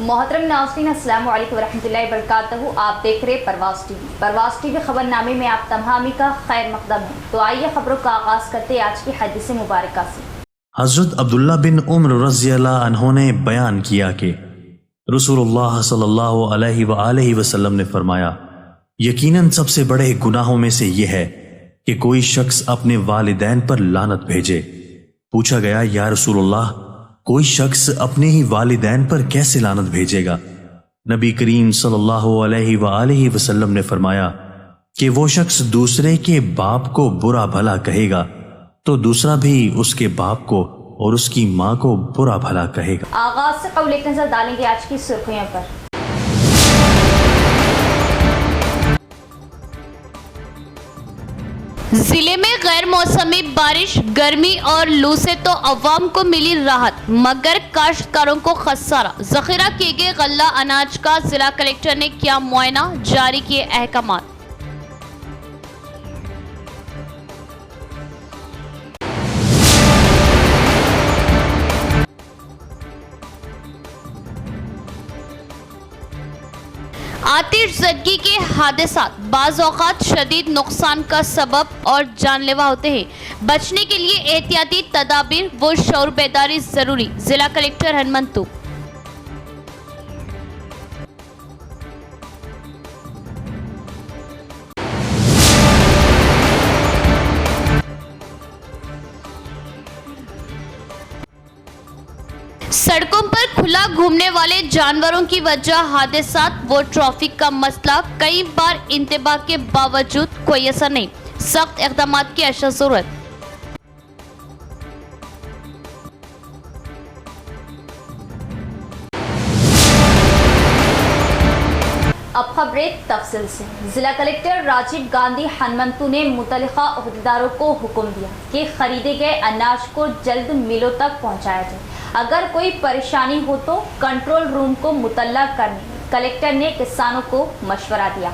मोहतरम नाज़रीन, अस्सलामु अलैकुम वरहमतुल्लाहि वबरकातुहू। आप देख रहे परवाज़ टीवी खबरनामे में आप तमामी का खैर मकदम है। तो आइए खबरों का आगाज़ करते आज की हदीस मुबारक से। हज़रत अब्दुल्ला बिन उम्र रज़ियल्लाहु अन्हु ने बयान किया कि रसूलुल्लाह सल्लल्लाहु अलैहि वसल्लम ने फरमाया, यकीनन सबसे बड़े गुनाहों में से यह है कि कोई शख्स अपने वालिदैन पर लानत भेजे। पूछा गया, या रसूलुल्लाह, कोई शख्स अपने ही वालिदैन पर कैसे लानत भेजेगा? नबी करीम सल्लल्लाहु अलैहि वसल्लम ने फरमाया कि वो शख्स दूसरे के बाप को बुरा भला कहेगा तो दूसरा भी उसके बाप को और उसकी माँ को बुरा भला कहेगा। आगाज से कबल एक नजर डालेंगे आज की सुर्खियों पर। जिले में गैर मौसमी बारिश, गर्मी और लू से तो अवाम को मिली राहत, मगर काश्तकारों को खसारा। जखीरा किए गए गल्ला अनाज का जिला कलेक्टर ने किया मुआयना, जारी किए अहकामात। आतिशज़दगी के हादसात बाज़ औक़ात शदीद नुकसान का सबब और जानलेवा होते हैं। बचने के लिए एहतियाती तदाबीर व शऊर बेदारी ज़रूरी। जिला कलेक्टर हनुमंतु। सड़कों पर खुला घूमने वाले जानवरों की वजह हादसात व ट्रैफिक का मसला। कई बार इंतबाह के बावजूद कोई असर नहीं, सख्त इक़दामात की अशद ज़रूरत। अब खबरें तफसील से। जिला कलेक्टर राजीव गांधी हनुमंतु ने मुतल्लिका अहदेदारों को हुक्म दिया कि खरीदे गए अनाज को जल्द मिलों तक पहुंचाया जाए। अगर कोई परेशानी हो तो कंट्रोल रूम को मुतल्ला करने कलेक्टर ने किसानों को मशवरा दिया।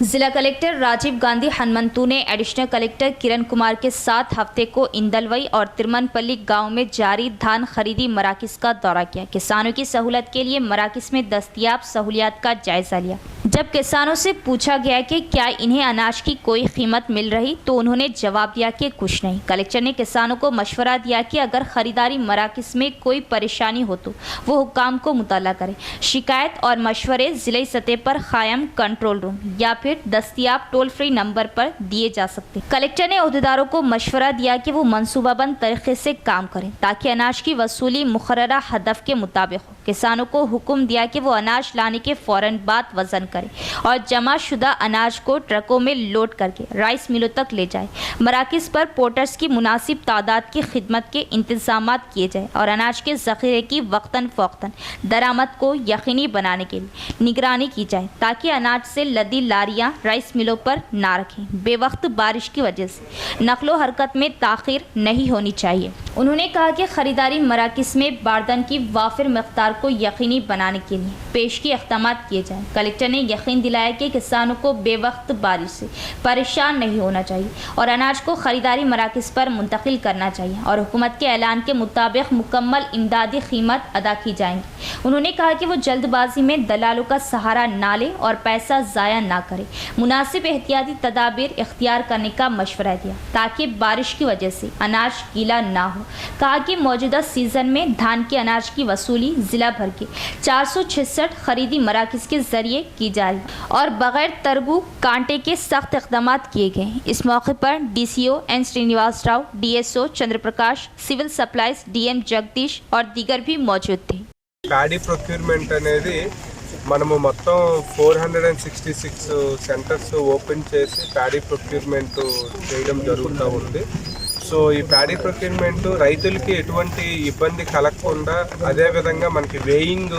जिला कलेक्टर राजीव गांधी हनुमंतु ने एडिशनल कलेक्टर किरण कुमार के साथ हफ्ते को इंदलवई और तिरमनपल्ली गांव में जारी धान खरीदी मराकिज़ का दौरा किया। किसानों की सहूलत के लिए मराकिज़ में दस्तयाब सहूलियात का जायजा लिया। जब किसानों से पूछा गया कि क्या इन्हें अनाज की कोई कीमत मिल रही तो उन्होंने जवाब दिया कि कुछ नहीं। कलेक्टर ने किसानों को मशवरा दिया कि अगर खरीदारी मराकिज़ में कोई परेशानी हो तो वो हुक्काम को मुताला करें। शिकायत और मशवरे ज़िले सतह पर कायम कंट्रोल रूम या फिर दस्तयाब टोल फ्री नंबर पर दिए जा सकते। कलेक्टर ने अहदेदारों को मशवरा दिया कि वो मनसूबाबंद तरीके से काम करें ताकि अनाज की वसूली मुकर्ररा हदफ के मुताबिक हो। किसानों को हुक्म दिया कि वो अनाज लाने के फौरन बाद वजन करें और जमा शुदा अनाज को ट्रकों में लोड करके राइस मिलों तक ले जाए। मराकिज़ पर पोर्टर्स की मुनासिब तादाद की खिदमत के इंतजाम किए जाए और अनाज के ज़ख़ीरे की वक्तन फ़ौक़तन दरामद को यकीनी बनाने के लिए निगरानी की जाए ताकि अनाज से लदी लारियाँ राइस मिलों पर ना रखें। बेवक्त बारिश की वजह से नकलो हरकत में ताख़ीर नहीं होनी चाहिए। उन्होंने कहा कि ख़रीदारी मराकिज़ में बारदान की वाफिर मक़दार को यकीनी बनाने के लिए पेश की इक़दामात किए जाएँ। कलेक्टर ने यकीन दिलाया कि किसानों को बेवक्त बारिश से परेशान नहीं होना चाहिए और अनाज को ख़रीदारी मराकिज़ पर मुंतकिल करना चाहिए और हुकूमत के ऐलान के मुताबिक मुकम्मल इमदादी कीमत अदा की जाएंगी। उन्होंने कहा कि वो जल्दबाजी में दलालों का सहारा ना ले और पैसा ज़ाया ना करे। मुनासिब एहतियाती तदाबीर इख्तियार करने का मशवरा दिया ताकि बारिश की वजह से अनाज गीला ना हो। कहा कि मौजूदा सीज़न में धान के अनाज की वसूली ज़िला भर के 466 खरीदी मराकिज़ के ज़रिए की जा रही और बगैर तरगु कांटे के सख्त इक़दाम किए गए। इस मौके पर DCO N Srinivas Rao, DSO Chandra Prakash, civil supplies DM Jagdish और दीगर भी मौजूद थे। पैडी प्रोक्यूरमेंट అనేది మనము మొత్తం 466 సెంటర్స్ ఓపెన్ చేసి ప్యాడీ ప్రొక్యూర్మెంట్ చేయడం జరుగుతూ ఉంది. సో ఈ ప్యాడీ ప్రొక్యూర్మెంట్ రైతులకి ఎటువంటి ఇబ్బంది కలగకుండా అదే విధంగా మనకి వేయింగ్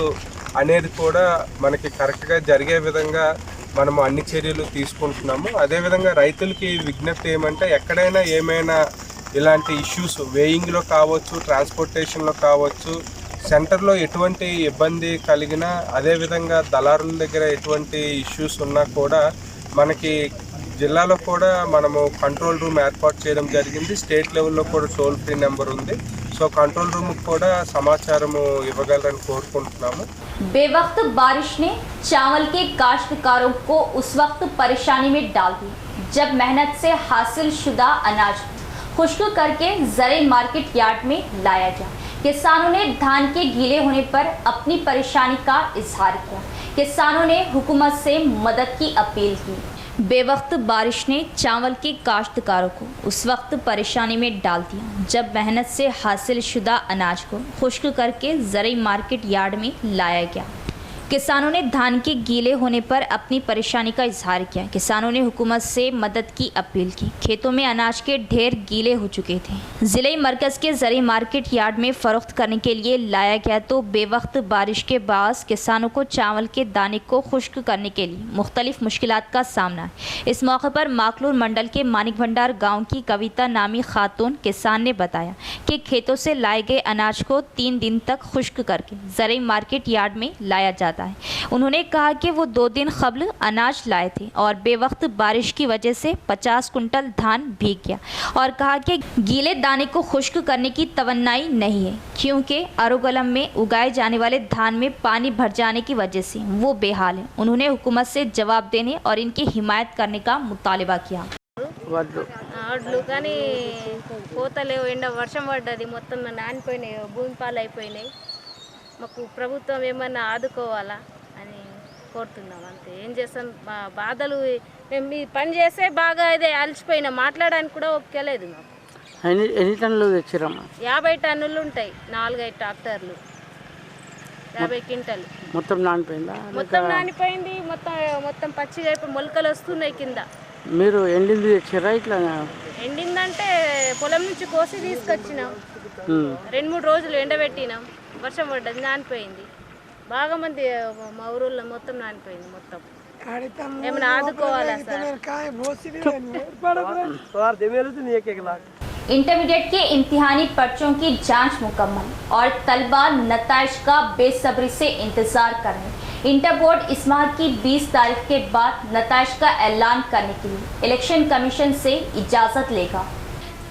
అనేది కూడా మనకి కరెక్ట్గా జరిగే విధంగా మనము అన్ని చర్యలు తీసుకుంటున్నాము. అదేవిధంగా రైతులకి విజ్ఞప్తి ఏమంటే ఎక్కడైనా ఏమైనా ఇలాంటి ఇష్యూస్ వేయింగ్లో కావచ్చు, ట్రాన్స్పోర్టేషన్లో కావచ్చు, సెంటర్లో ఎటువంటి ఇబ్బంది కలిగినా అదేవిధంగా దళారుల దగ్గర ఎటువంటి ఇష్యూస్ ఉన్నా కూడా మనకి జిల్లాలో కూడా మనము కంట్రోల్ రూమ్ ఏర్పాటు చేయడం జరిగింది. స్టేట్ లెవెల్లో కూడా టోల్ ఫ్రీ నెంబర్ ఉంది. సో కంట్రోల్ రూమ్కి కూడా సమాచారము ఇవ్వగలరని కోరుకుంటున్నాము. बेवक्त बारिश ने चावल के काश्तकारों को उस वक्त परेशानी में डाल दिया जब मेहनत से हासिल शुदा अनाज खुश्क करके जरे मार्केट यार्ड में लाया गया. किसानों ने धान के गीले होने पर अपनी परेशानी का इजहार किया. किसानों ने हुकूमत से मदद की अपील की. बेवक्त बारिश ने चावल के काश्तकारों को उस वक्त परेशानी में डाल दिया जब मेहनत से हासिल शुदा अनाज को खुश्क करके ज़राई मार्केट यार्ड में लाया गया. किसानों ने धान के गीले होने पर अपनी परेशानी का इजहार किया. किसानों ने हुकूमत से मदद की अपील की. खेतों में अनाज के ढेर गीले हो चुके थे. ज़िले मरकज़ के ज़राई मार्केट यार्ड में फ़रोख्त करने के लिए लाया गया तो बेवक्त बारिश के बायस किसानों को चावल के दाने को खुश्क करने के लिए मुख्तलिफ मुश्किलात का सामना है. इस मौके पर माकलूर मंडल के मानिक भंडार गाँव की कविता नामी खातून किसान ने बताया कि खेतों से लाए गए अनाज को 3 दिन तक खुश्क करके ज़राई मार्केट यार्ड में लाया जाता है. उन्होंने कहा कि वो 2 दिन कबल अनाज लाए थे और बेवक्त बारिश की वजह से 50 कुंटल धान भीग गया और कहा कि गीले दाने को खुश्क करने की तवन्नाई नहीं है क्योंकि अरोगलम में उगाए जाने वाले धान में पानी भर जाने की वजह से वो बेहाल है. उन्होंने हुकूमत से जवाब देने और इनकी हिमायत करने का मुतालबा किया. వడ్లు కానీ పోతలేవు, ఎండ వర్షం పడ్డది, మొత్తం నానిపోయినాయి, భూమి పాలు అయిపోయినాయి. మాకు ప్రభుత్వం ఏమన్నా ఆదుకోవాలా అని కోరుతున్నాం. అంతే, ఏం చేస్తాం, బాధలు. మేము ఈ పని చేస్తే బాగా ఇదే అలసిపోయినా, మాట్లాడడానికి కూడా ఒప్పుకోలేదు మాకు. ఎన్ని టన్నులు తెచ్చిరమ్మా? 50 టన్నులు ఉంటాయి, 4-5 ట్రాక్టర్లు, 50 క్వింటలు. మొత్తం నానిపోయిందా? మొత్తం నానిపోయింది, మొత్తం పచ్చిగా అయిపోయి మొలకలు వస్తున్నాయి కింద. మీరు ఎండింది తెచ్చిరా? ఇట్లా ఎండిందంటే పొలం నుంచి కోసి తీసుకొచ్చినాం, 2-3 రోజులు ఎండబెట్టినాం, వర్షం పడ్డది, నానిపోయింది. బాగా మంది మా ఊళ్ళో మొత్తం నానిపోయింది. మొత్తం ఏమైనా ఆదుకోవాలా సార్? इंटरमीडिएट के इम्तिहानी पर्चों की जांच मुकम्मल और तलबा नताइज का बेसब्री से इंतज़ार कर रहे हैं. इंटर बोर्ड इस माह की 20 तारीख के बाद नताइज का ऐलान करने के लिए इलेक्शन कमीशन से इजाज़त लेगा.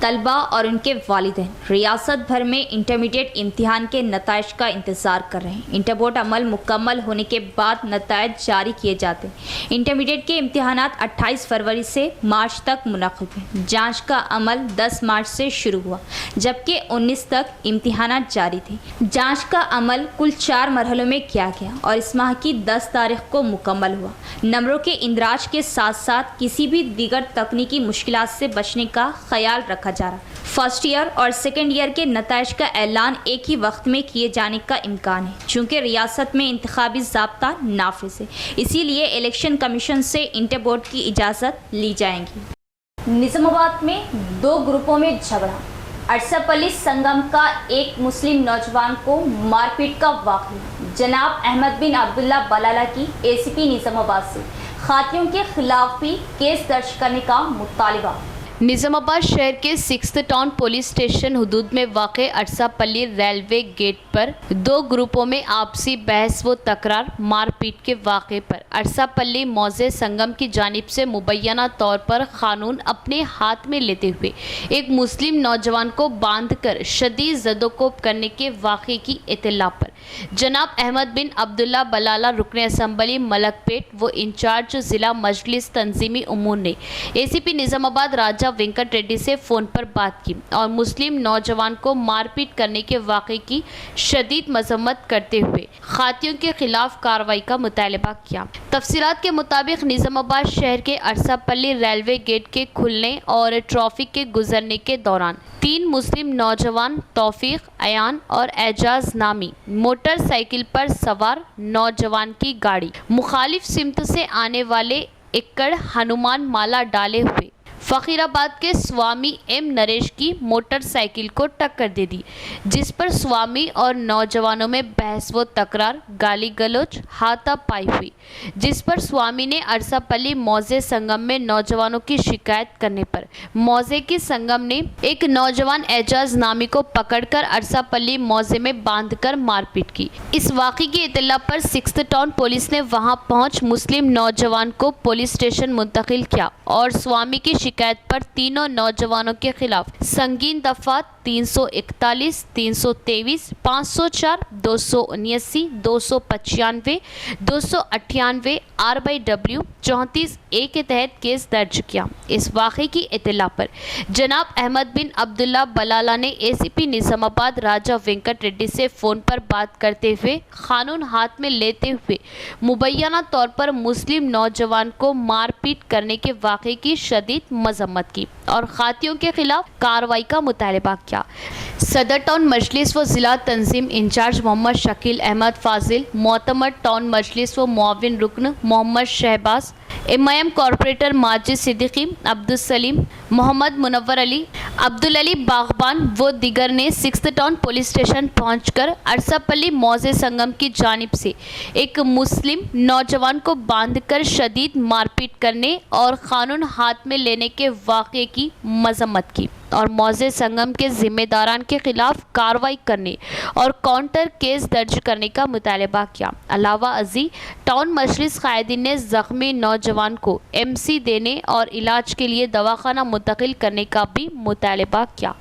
तलबा और उनके वालिदैन रियासत भर में इंटरमीडिएट इम्तिहान के नताइज का इंतज़ार कर रहे हैं. इंटर बोर्ड अमल मुकम्मल होने के बाद नताइज जारी किए जाते हैं. इंटरमीडिएट के इम्तिहानात 28 फरवरी से मार्च तक मुनक़िद हुए. जांच का अमल 10 मार्च से शुरू हुआ जबकि 19 तक इम्तिहानात जारी थे. जांच का अमल कुल 4 मरहलों में किया गया और इस माह की 10 तारीख को मुकम्मल हुआ. नंबरों के इंदराज के साथ साथ किसी भी दीगर तकनीकी मुश्किलात से बचने का ख्याल रखा जा रहा. फर्स्ट ईयर और सेकेंड ईयर के नताइज का ऐलान एक ही वक्त में किए जाने का इम्कान है चूँकि रियासत में इंतखाबी ज़ाब्ता नाफिज है. इसीलिए इलेक्शन कमीशन से इंटर बोर्ड की इजाज़त ली जाएगी. निज़ामाबाद में 2 ग्रुपों में झगड़ा. अरसापल्ली संगम का एक मुस्लिम नौजवान को मारपीट का वाक़या. जनाब अहमद बिन अब्दुल्ला बलाला की ACP निज़ामाबाद से खातियों के खिलाफ भी केस दर्ज करने का मुतालबा. निज़ामाबाद शहर के 6th टाउन पुलिस स्टेशन हुदूद में वाक़े अरसापल्ली रेलवे गेट पर 2 ग्रुपों में आपसी बहस व तकरार मारपीट के वाक़े पर अरसापल्ली मौज़े संगम की जानिब से मुबैना तौर पर क़ानून अपने हाथ में लेते हुए एक मुस्लिम नौजवान को बांधकर शदीद ज़दोकोब करने के वाक़े की इत्तला पर जनाब अहमद बिन अब्दुल्ला बलाला रुकन असम्बली मलकपेट व इंचार्ज ज़िला मजलिस तंजीमी उमूर ने ACP निज़ामाबाद राजा वेंकट रेड्डी से फ़ोन पर बात की और मुस्लिम नौजवान को मारपीट करने के वाक़े की शदीद मजम्मत करते हुए खातियों के खिलाफ कार्रवाई का मुतालबा किया. तफसीलात के मुताबिक निज़ामाबाद शहर के अरसापल्ली रेलवे गेट के खुलने और ट्रैफिक के गुजरने के दौरान 3 मुस्लिम नौजवान तौफीक, अयान और एजाज नामी मोटरसाइकिल पर सवार नौजवान की गाड़ी मुखालिफ सिमत से आने वाले एकड़ हनुमान माला डाले हुए फ़कीराबाद के स्वामी M नरेश की मोटरसाइकिल को टक्कर दे दी, जिस पर स्वामी और नौजवानों में बहस व तकरार, गाली गलौज, हाथापाई हुई, जिस पर स्वामी ने अरसापल्ली मौज़े संगम में नौजवानों की शिकायत करने पर मौज़े की संगम ने एक नौजवान एजाज नामी को पकड़कर अरसापल्ली मौज़े में बांधकर मारपीट की. इस वाक़े की इत्तला पर 6th टाउन पुलिस ने वहां पहुंच मुस्लिम नौजवान को पुलिस स्टेशन मुंतकिल किया और स्वामी की शिकायत पर तीनों नौजवानों के खिलाफ संगीन दफा 341, 323, 504, 279, 295, 298 RW 34A के तहत केस दर्ज किया। इस वाक़े की इत्तला पर जनाब अहमद बिन अब्दुल्ला बलाला ने ACP निज़ामाबाद राजा वेंकट रेड्डी से फ़ोन पर बात करते हुए कानून हाथ में लेते हुए मुबैना तौर पर मुस्लिम नौजवान को मारपीट करने के वाक़े की शदीद मजम्मत की और खातियों के खिलाफ कार्रवाई का मुतालबा किया। सदर टाउन मजलिस व ज़िला तंजीम इंचार्ज मोहम्मद शकील अहमद फाजिल, मोतमर टाउन मजलिस व मुआविन रुकन मोहम्मद शहबाज, MIM कॉर्पोरेटर माजिद सिद्दीकी, अब्दुल सलीम, मोहम्मद मुनव्वर अली, अब्दुल अली बागबान व दिगर ने 6th टाउन पुलिस स्टेशन पहुंचकर अरसापल्ली मौजे संगम की जानिब से एक मुस्लिम नौजवान को बांधकर शदीद मारपीट करने और कानून हाथ में लेने के वाक़े की मजम्मत की और मौजे संगम के जिम्मेदारान के खिलाफ कार्रवाई करने और काउंटर केस दर्ज करने का मुतालबा किया। अलावा अजी टाउन मजलिस कायदीन ने ज़ख्मी नौजवान को MC देने और इलाज के लिए दवाखाना मुंतकिल करने का भी मुतालबा किया।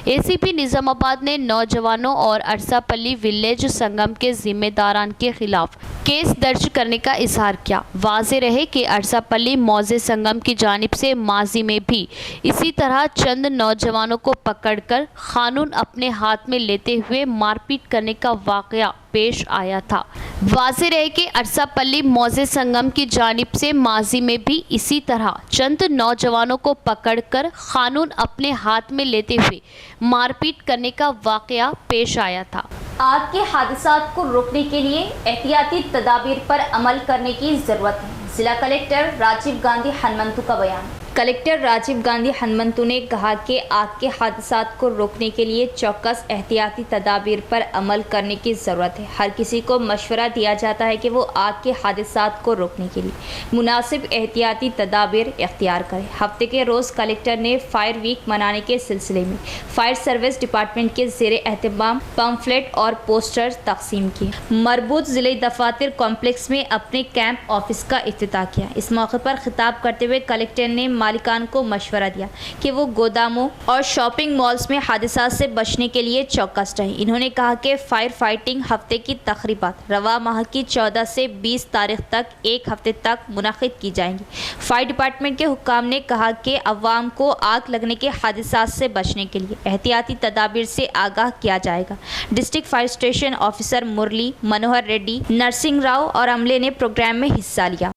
ACP निज़ामाबाद ने नौजवानों और अरसापल्ली विलेज संगम के जिम्मेदारान के खिलाफ केस दर्ज करने का इजहार किया। वाज़े रहे कि अरसापल्ली मौजे संगम की जानिब से माजी में भी इसी तरह चंद नौजवानों को पकड़कर कानून अपने हाथ में लेते हुए मारपीट करने का वाक़या पेश आया था। वाज़े रहे कि अरसापल्ली मौजे संगम की जानिब से माजी में भी इसी तरह चंद नौजवानों को पकड़कर कानून अपने हाथ में लेते हुए मारपीट करने का वाक़या पेश आया था। आग के हादसात को रोकने के लिए एहतियाती तदाबीर पर अमल करने की ज़रूरत है। जिला कलेक्टर राजीव गांधी हनुमंतु का बयान। कलेक्टर राजीव गांधी हनुमंतु ने कहा कि आग के हादसात को रोकने के लिए चौकस एहतियाती तदाबीर पर अमल करने की ज़रूरत है। हर किसी को मशवरा दिया जाता है कि वो आग के हादसात को रोकने के लिए मुनासिब एहतियाती तदाबीर इख्तियार करें। हफ्ते के रोज़ कलेक्टर ने फायर वीक मनाने के सिलसिले में फायर सर्विस डिपार्टमेंट के ज़ेरे एहतमाम पम्फलेट और पोस्टर तकसीम किए। मरबूत ज़िले दफातर कॉम्प्लेक्स में अपने कैंप ऑफिस का इफ्तिताह किया। इस मौके पर खिताब करते हुए कलेक्टर ने मालिकान को मशवरा दिया कि वो गोदामों और शॉपिंग मॉल्स में हादसा से बचने के लिए चौकस रहे। इन्होंने कहा कि फायर फाइटिंग हफ्ते की तकरीबात रवा माह की 14 से 20 तारीख तक एक हफ्ते तक मुनक़िद की जाएंगी। फायर डिपार्टमेंट के हुक्काम ने कहा कि अवाम को आग लगने के हादसा से बचने के लिए एहतियाती तदाबीर से आगाह किया जाएगा। District fire station officer Murli Manohar Reddy, Narasimha Rao और अमले ने प्रोग्राम में हिस्सा लिया।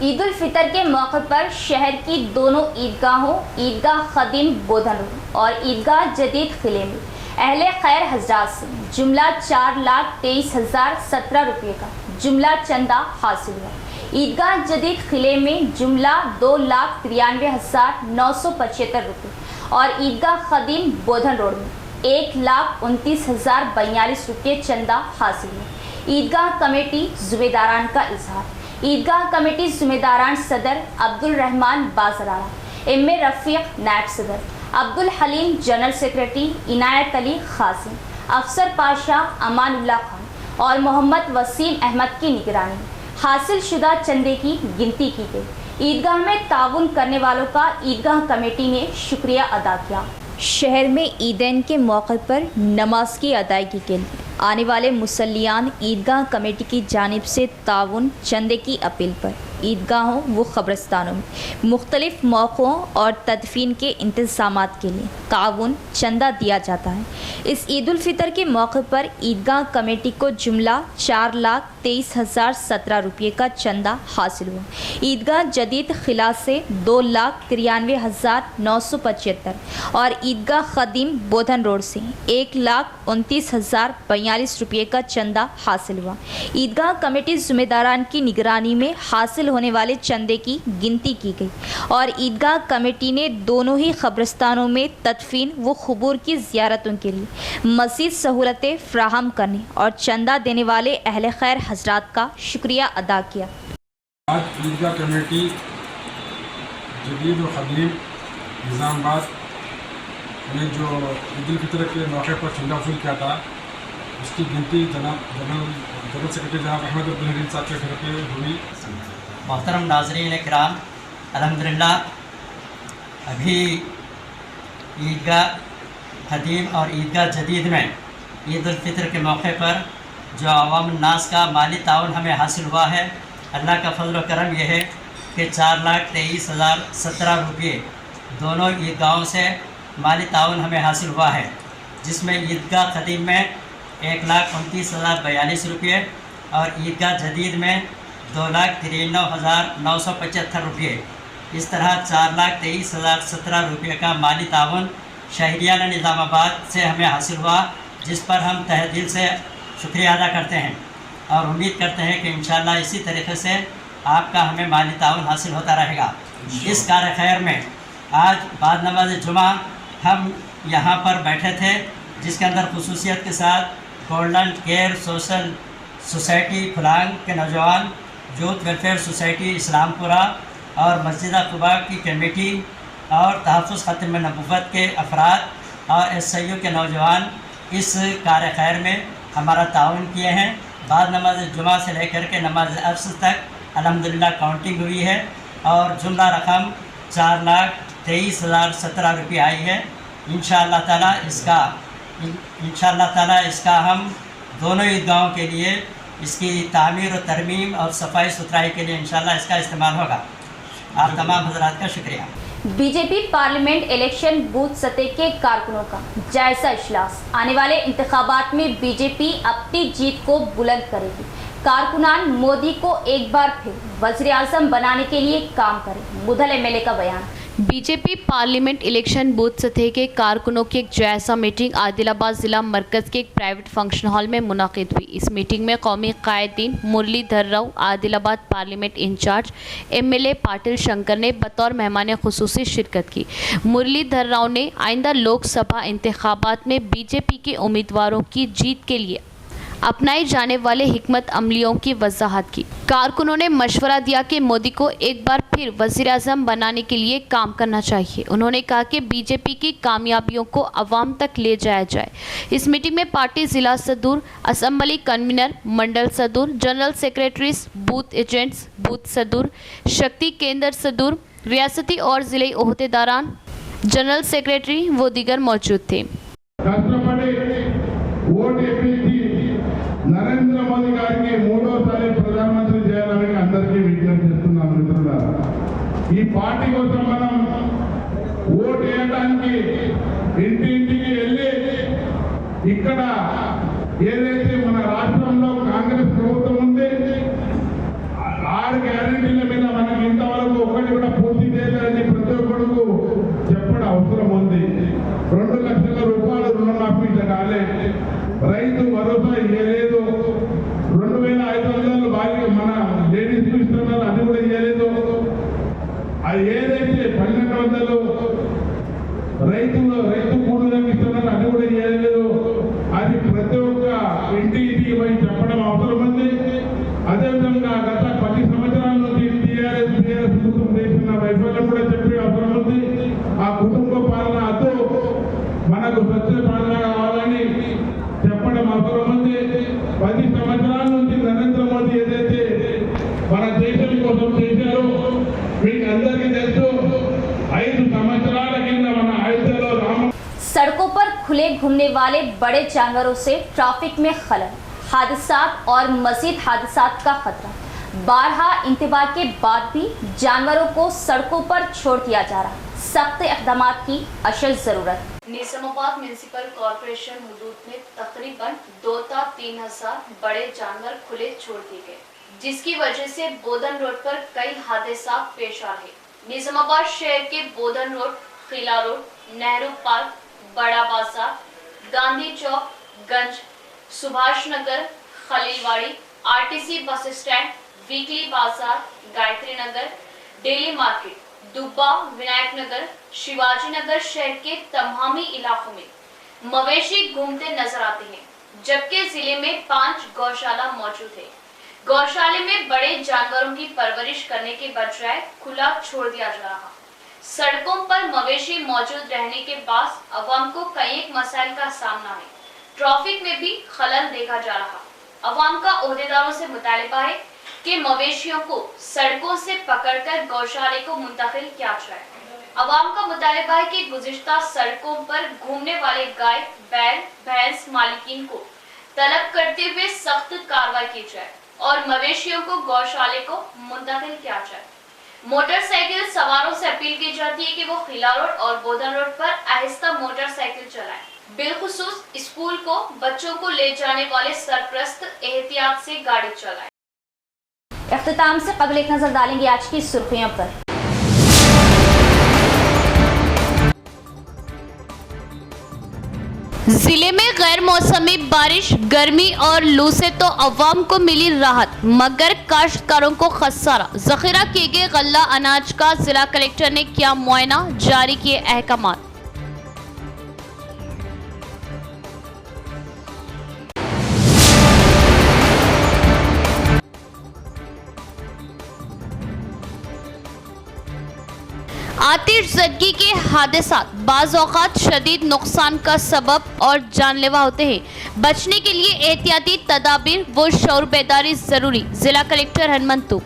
ईद उल फितर के मौके पर शहर की दोनों ईदगाहों ईदगाह क़दीम बोधन रोड और ईदगाह जदीद किले में अहले खैर हजरात से जुमला 4,23,017 रुपये का जुमला चंदा हासिल हुआ। ईदगाह जदीद किले में जुमला 2,93,975 रुपये और ईदगाह क़दीम बोधन रोड में 1,29,042 रुपये चंदा हासिल हुआ। ईदगाह कमेटी ज़िम्मेदारान का इजहार। ईदगाह कमेटी ज़िम्मेदारान सदर अब्दुल रहमान बाज़रारा, एम रफ़ीक नायब सदर, अब्दुल हलीम जनरल सेक्रेटरी, इनायत अली खासिम, अफसर पाशा अमानुल्लाह खान और मोहम्मद वसीम अहमद की निगरानी में हासिल शुदा चंदे की गिनती की गई। ईदगाह में ताउन करने वालों का ईदगाह कमेटी ने शुक्रिया अदा किया। शहर में ईदैन के मौके पर नमाज की अदायगी के लिए आने वाले मुसल्लियान ईदगाह कमेटी की जानिब से ताउन चंदे की अपील पर ईदगाहों व क़ब्रिस्तानों में मुख्तलिफ मौक़ों और तदफीन के इंतज़ामात के लिए ताउन चंदा दिया जाता है। इस ईद उल फितर के मौके पर ईदगाह कमेटी को जुमला 4,23,017 रुपये का चंदा हासिल हुआ। ईदगाह जदीद खिला से 2,93,975 और ईदगाह क़दीम बोधन रोड से 1,29,042 रुपये का चंदा हासिल हुआ। ईदगाह कमेटी ज़िम्मेदारान की निगरानी में हासिल होने वाले चंदे की गिनती की गई और ईदगाह कमेटी ने दोनों ही क़ब्रिस्तानों में तदफीन व क़ुबूर की ज़ियारतों के लिए मज़ीद सहूलतें फ़राहम करने और चंदा देने वाले अहले खैर हज़रात का शुक्रिया अदा किया। आज ईदगाह कमेटी जदीद व क़दीम निज़ामाबाद ने जो ईद उल फितर के मौके पर चंदा वसूल किया था, उसकी गिनती जनरल सेक्रेटरी जनाब अहमद अब्दुल साहब के घर पे हुई। मोहतरम नाज़रीन किराम, अल्हम्दुलिल्लाह अभी ईदगाह ख़दीम और ईदगाह जदीद में ईद उल फितर के मौके पर जो अवाम नास का माली ताउन हमें हासिल हुआ है, अल्लाह का फजल व करम यह है कि 4,23,017 रुपये दोनों ईदगाहों से माली ताउन हमें हासिल हुआ है, जिसमें ईदगाह ख़दीम में 1,29,042 रुपये और ईदगाह जदीद में 2,93,975 रुपये। इस तरह 4,23,017 रुपये का माली ताउन शहरियाना निज़ामाबाद से हमें हासिल हुआ, जिस पर हम तहे दिल से शुक्रिया अदा करते हैं और उम्मीद करते हैं कि इंशाअल्लाह इसी तरीके से आपका हमें माली ताउन हासिल होता रहेगा। इस कार्य खैर में आज बाद नमाज जुमा हम यहाँ पर बैठे थे, जिसके अंदर खुसूसियत के साथ गोल्डन केयर सोशल सोसाइटी फलांग के नौजवान, यूथ वेलफेयर सोसाइटी इस्लामपुरा और मस्जिद कुबा की कमेटी और तहफ़्फ़ुज़ ख़त्म नबुव्वत के अफराद और SIU के नौजवान इस कार्य खैर में हमारा ताउन किए हैं। बाद नमाज जुमा से लेकर के नमाज अफ्स तक अल्हम्दुलिल्लाह काउंटिंग हुई है और जुमला रकम 4,23,017 रुपये आई है। इंशाअल्लाह ताला इसका हम दोनों ईदगाहों के लिए इसकी तामीर और तरमीम और सफाई सुथराई के लिए इंशाअल्लाह इसका इस्तेमाल होगा। आप तमाम हज़रात का शुक्रिया। बीजेपी पार्लियामेंट इलेक्शन बूथ सतह के कारकुनों का जायजा इजलास। आने वाले इंतखाबात में बीजेपी अपनी जीत को बुलंद करेगी। कारकुनान मोदी को एक बार फिर वज़ीर आज़म बनाने के लिए काम करें। मुदल MLA का बयान। बीजेपी पार्लियामेंट इलेक्शन बूथ सतह के कारकुनों की एक जायजा मीटिंग आदिलाबाद जिला मरकज़ के एक प्राइवेट फंक्शन हॉल में मुनाकिद हुई। इस मीटिंग में कौमी कायदीन Muralidhar Rao, Adilabad parliament incharge MLA Patil Shankar ने बतौर मेहमान खुसूसी शिरकत की। मुरलीधर राव ने आइंदा लोकसभा इंतखाबात में बीजेपी के उम्मीदवारों की जीत के लिए अपनाई जाने वाले हिकमत अमलियों की वजाहत की। कारकुनों ने मशवरा दिया कि मोदी को एक बार फिर वज़ीर आज़म बनाने के लिए काम करना चाहिए। उन्होंने कहा कि बीजेपी की कामयाबियों को अवाम तक ले जाया जाए। इस मीटिंग में पार्टी जिला सदूर, असम्बली कन्वीनर, मंडल सदूर, general secretaries, booth agents, booth सदूर, शक्ति केंद्र सदूर, रियासती और ज़िले ओहदेदारान, जनरल सेक्रेटरी व दीगर मौजूद थे। నరేంద్ర మోదీ గారికి మూడోసారి ప్రధానమంత్రి చేయాలని అందరికీ విజ్ఞప్తి చేస్తున్నాం మిత్రులారా. ఈ పార్టీ కోసం మనం ఓటు వేయడానికి ఇంటింటికి వెళ్ళి ఇక్కడ ఏదైతే మన రాష్ట్రంలో కాంగ్రెస్ ప్రభుత్వం ఉంది 6 గ్యారెంటీల మీద మనకి ఇంతవరకు ఒకటి కూడా పూర్తి చేయలేదని ప్రతి ఒక్కరికి చెప్పడం అవసరం ఉంది. 2 లక్షల రూపాయలు రుణమాఫీ కాలే, రైతు భరోసా ఇవ్వలేదు, 2,500 బాగా మన లేడీస్ ఇస్తున్నారు, అది కూడా ఇవ్వలేదు. అది ఏదైతే 1,200 రైతు కూలీలకు ఇస్తున్నారు, అది కూడా ఇవ్వలేదు. అది ప్రతి ఒక్క ఇంటికి పోయి చెప్పడం అవసరం ఉంది. అదేవిధంగా గత 10 సంవత్సరాల నుంచి టీఆర్ఎస్ ప్రభుత్వం చేసిన వైఫల్యం కూడా చెప్పే అవసరం ఉంది. ఆ కుటుంబ పాలన అతో మనకు స్వచ్ఛ పాలన కావాలని చెప్పడం అవసరం ఉంది. 10 సంవత్సరాల నుంచి నరేంద్ర మోదీ ఏదైతే మన దేశం కోసం చేశారో మీకు అందరికీ తెలుసు. 5 సంవత్సరాల కింద మన అయోధ్యలో రామ सड़कों पर खुले घूमने वाले बड़े जानवरों से ट्रैफिक में खलल, हादसात और मजीद हादसात का खतरा। बारहा इंतबाह के बाद भी जानवरों को सड़कों पर छोड़ दिया जा रहा। सख्त इक़दाम की अशद ज़रूरत। निज़ामाबाद म्यूनिसिपल कॉरपोरेशन हदूद में तकरीबन 2 से 3 हज़ार बड़े जानवर खुले छोड़ दिए गए, जिसकी वजह से बोधन रोड पर कई हादसा पेश आ रहे। निज़ामाबाद शहर के बोधन रोड, खिला रोड, नेहरू पार्क, बड़ा बाजार, गांधी चौक, गंज, Subhash Nagar, खलीलवाड़ी, RTC bus stand, weekly बाजार, गायत्री नगर, डेली मार्केट, दुब्बा, विनायक नगर, शिवाजी नगर शहर के तमामी इलाकों में मवेशी घूमते नजर आते हैं, जबकि जिले में 5 गौशाला मौजूद है। गौशाले में बड़े जानवरों की परवरिश करने के बजाय खुला छोड़ दिया जा रहा। सड़कों पर मवेशी मौजूद रहने के बाद अवाम को कई एक मसाइल का सामना है। ट्रैफिक में भी खलल देखा जा रहा। अवाम का ओहदेदारों से मुतालिबा है कि मवेशियों को सड़कों से पकड़कर गौशाले को मुंतकिल किया जाए। अवाम का मुतालबा है कि गुज़िश्ता सड़कों पर घूमने वाले गाय, बैल, भैंस मालिकीन को तलब करते हुए सख्त कार्रवाई की जाए और मवेशियों को गौशाले को मुंतकिल किया जाए। मोटरसाइकिल सवारों से अपील की जाती है कि वो खिला रोड और बोधन रोड पर आहिस्ता मोटरसाइकिल चलाएं। बिलखुसूस स्कूल को बच्चों को ले जाने वाले सरप्रस्त एहतियात से गाड़ी चलाएं। इख्तिताम से कबल एक नजर डालेंगे आज की सुर्खियों पर। जिले में गैर मौसमी बारिश, गर्मी और लू से तो अवाम को मिली राहत, मगर काश्तकारों को खसारा। जखीरा किए गए गल्ला अनाज का जिला कलेक्टर ने किया मुआयना, जारी किए अहकामात। आतिशज़दगी के हादसात बाज़ औक़ात शदीद नुकसान का सबब और जानलेवा होते हैं। बचने के लिए एहतियाती तदाबीर व शऊर बेदारी ज़रूरी। जिला कलेक्टर हनमंतु।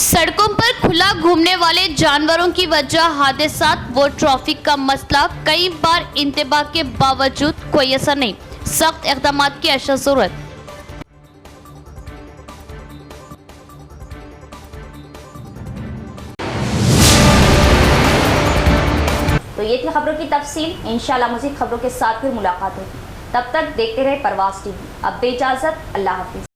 सड़कों पर खुला घूमने वाले जानवरों की वजह हादसात व ट्रैफिक का मसला। कई बार इंतबाह के बावजूद कोई असर नहीं, सख्त इक़दामात की अशद ज़रूरत। तो ये थी खबरों की तफसील। इंशाल्लाह मज़ीद खबरों के साथ फिर मुलाकात होगी। तब तक देखते रहे परवाज़ टीवी। अब दे इजाज़त, अल्लाह हाफ़िज़।